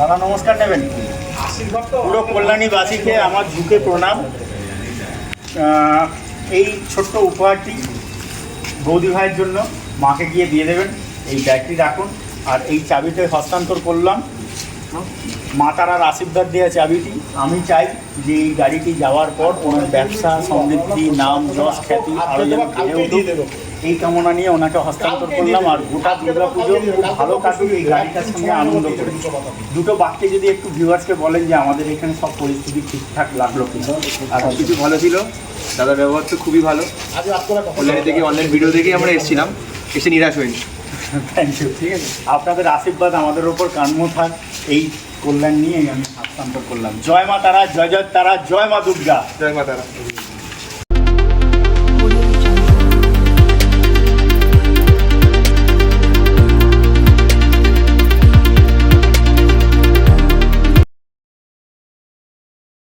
দাদা নমস্কার নেবেন। পুরো কল্যাণীবাসীকে আমার ঝুঁকে প্রণাম। এই ছোট্ট উপহারটি বৌদি ভাইয়ের জন্য মাকে গিয়ে দিয়ে দেবেন। এই ব্যাগটি রাখুন, আর এই চাবিটা হস্তান্তর করলাম। মা তারার আশীর্বাদ দেওয়া চাবিটি। আমি চাই যে এই গাড়িটি যাওয়ার পর ওনার ব্যবসা, সমৃদ্ধি, নাম, যশ, খ্যাতি আরও যেন বেড়ে উঠুক, এই কামনা নিয়ে ওনাকে হস্তান্তর করলাম। আর গোটা দুর্গা পুজো খুব ভালো কাটুক এই গাড়িটার সঙ্গে আনন্দ করে। দুটো বাক্যে যদি একটু ভিউয়ার্সকে বলেন যে আমাদের এখানে সব পরিস্থিতি ঠিকঠাক লাগলো কিনা। আর কিছু ভালো ছিল, দাদার ব্যবহার তো খুবই ভালো। অনলাইন থেকে অনলাইন ভিডিও দেখেই আমরা এসেছিলাম, এসে নিরাশ হইনি। Thank you. ঠিক আছে, আপনাদের আশীর্বাদ আমাদের ওপর কাম্য থাক। এই কল্যাণ নিয়ে আমি হস্তান্তর করলাম। জয় মা তারা, জয় জয় তারা, জয় মা দুর্গা। জয় মা তারা।